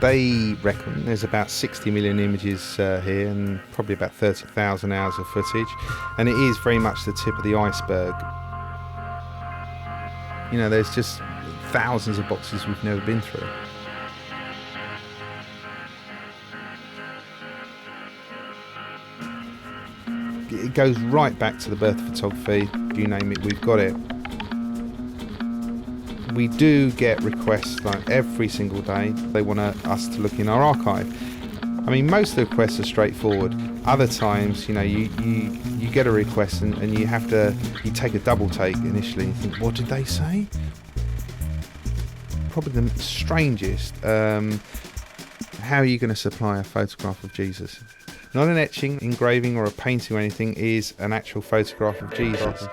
They reckon there's about 60 million images here and probably about 30,000 hours of footage, and it is very much the tip of the iceberg. You know, there's just thousands of boxes we've never been through. It goes right back to the birth of photography. You name it, we've got it. We do get requests like every single day. They want us to look in our archive. I mean, most of the requests are straightforward. Other times, you know, you get a request and you have to, you take a double take initially and think, what did they say? Probably the strangest. How are you going to supply a photograph of Jesus? Not an etching, engraving or a painting or anything, is an actual photograph of Jesus.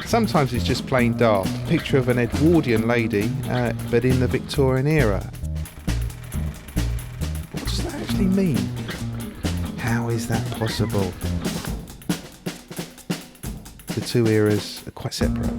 Sometimes it's just plain daft. A picture of an Edwardian lady, but in the Victorian era. What does that actually mean? How is that possible? The two eras are quite separate.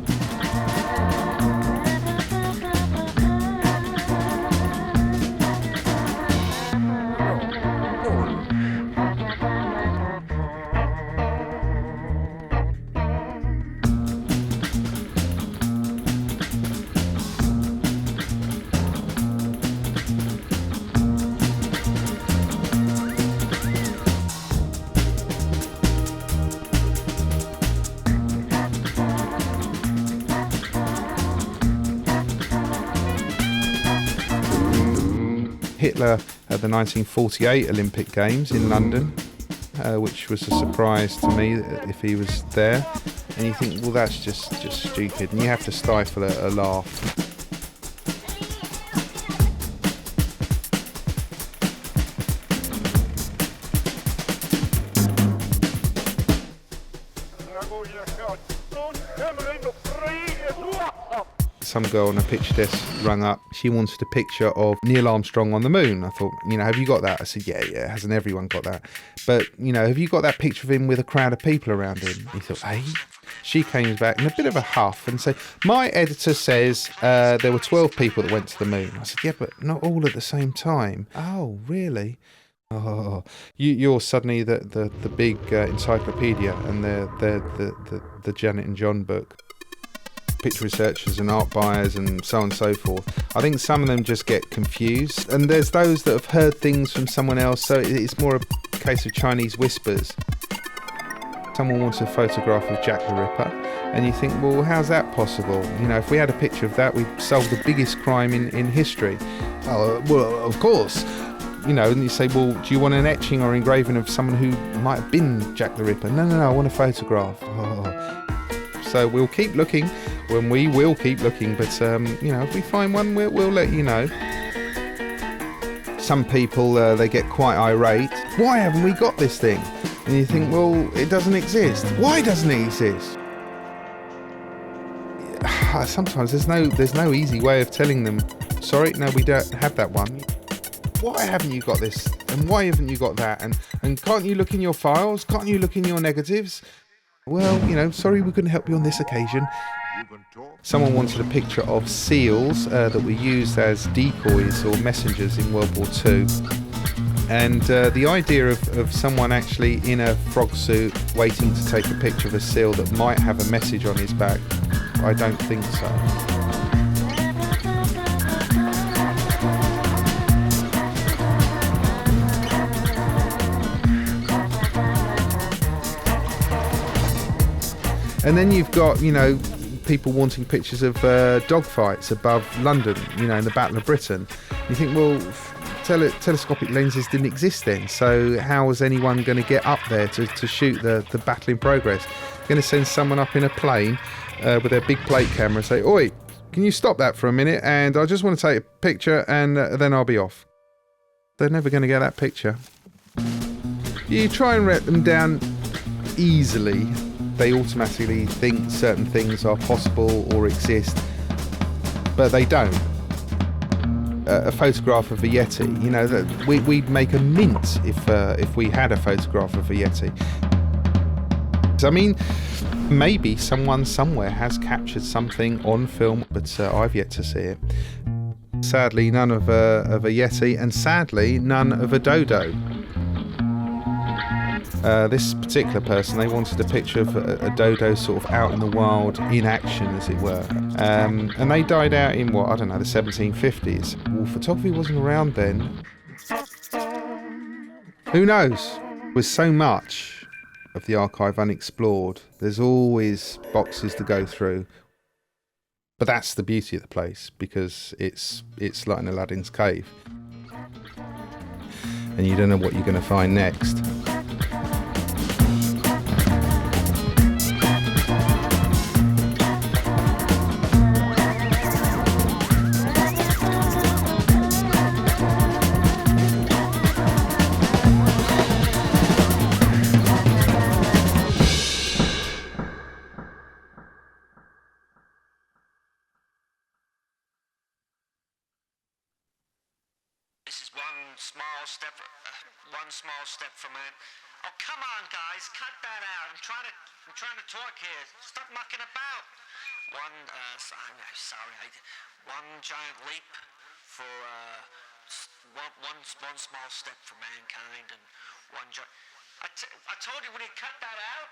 Hitler at the 1948 Olympic Games in London, which was a surprise to me if he was there. And you think, well, that's just stupid, and you have to stifle a laugh. Some girl on a picture desk rang up. She wanted a picture of Neil Armstrong on the moon. I thought, you know, have you got that? I said, yeah, hasn't everyone got that? But, you know, have you got that picture of him with a crowd of people around him? He thought, hey? She came back in a bit of a huff and said, my editor says there were 12 people that went to the moon. I said, yeah, but not all at the same time. Oh, really? Oh, you're suddenly the big encyclopedia and the Janet and John book. Picture researchers and art buyers and so on and so forth. I think some of them just get confused, and there's those that have heard things from someone else, so it's more a case of Chinese whispers. Someone wants a photograph of Jack the Ripper, and you think, well, how's that possible? You know, if we had a picture of that, we'd solve the biggest crime in history. Oh, well, of course. You know, and you say, well, do you want an etching or engraving of someone who might have been Jack the Ripper? No, I want a photograph. Oh. So we'll keep looking. When we will keep looking, but you know, if we find one, we'll let you know. Some people they get quite irate. Why haven't we got this thing? And you think, well, it doesn't exist. Why doesn't it exist? Sometimes there's no easy way of telling them, sorry, no, we don't have that one. Why haven't you got this? And why haven't you got that? And can't you look in your files? Can't you look in your negatives? Well, you know, sorry, we couldn't help you on this occasion. Someone wanted a picture of seals that were used as decoys or messengers in World War II. And the idea of someone actually in a frog suit waiting to take a picture of a seal that might have a message on his back, I don't think so. And then you've got, you know, people wanting pictures of dogfights above London, you know, in the Battle of Britain. You think, well, telescopic lenses didn't exist then, so how was anyone going to get up there to shoot the battle in progress? Going to send someone up in a plane with their big plate camera and say, oi, can you stop that for a minute, and I just want to take a picture and then I'll be off. They're never going to get that picture. You try and let them down easily. They automatically think certain things are possible or exist, but they don't. A photograph of a Yeti, you know, we'd make a mint if we had a photograph of a Yeti. I mean, maybe someone somewhere has captured something on film, but I've yet to see it. Sadly, none of a Yeti, and sadly, none of a dodo. This particular person, they wanted a picture of a dodo sort of out in the wild, in action, as it were. And they died out in, what, I don't know, the 1750s. Well, photography wasn't around then. Who knows? With so much of the archive unexplored, there's always boxes to go through. But that's the beauty of the place, because it's like an Aladdin's cave. And you don't know what you're going to find next. One small step for man. Oh, come on, guys, cut that out. I'm trying to talk here. Stop mucking about. One giant leap for one small step for mankind, and one giant. I told you, when you cut that out.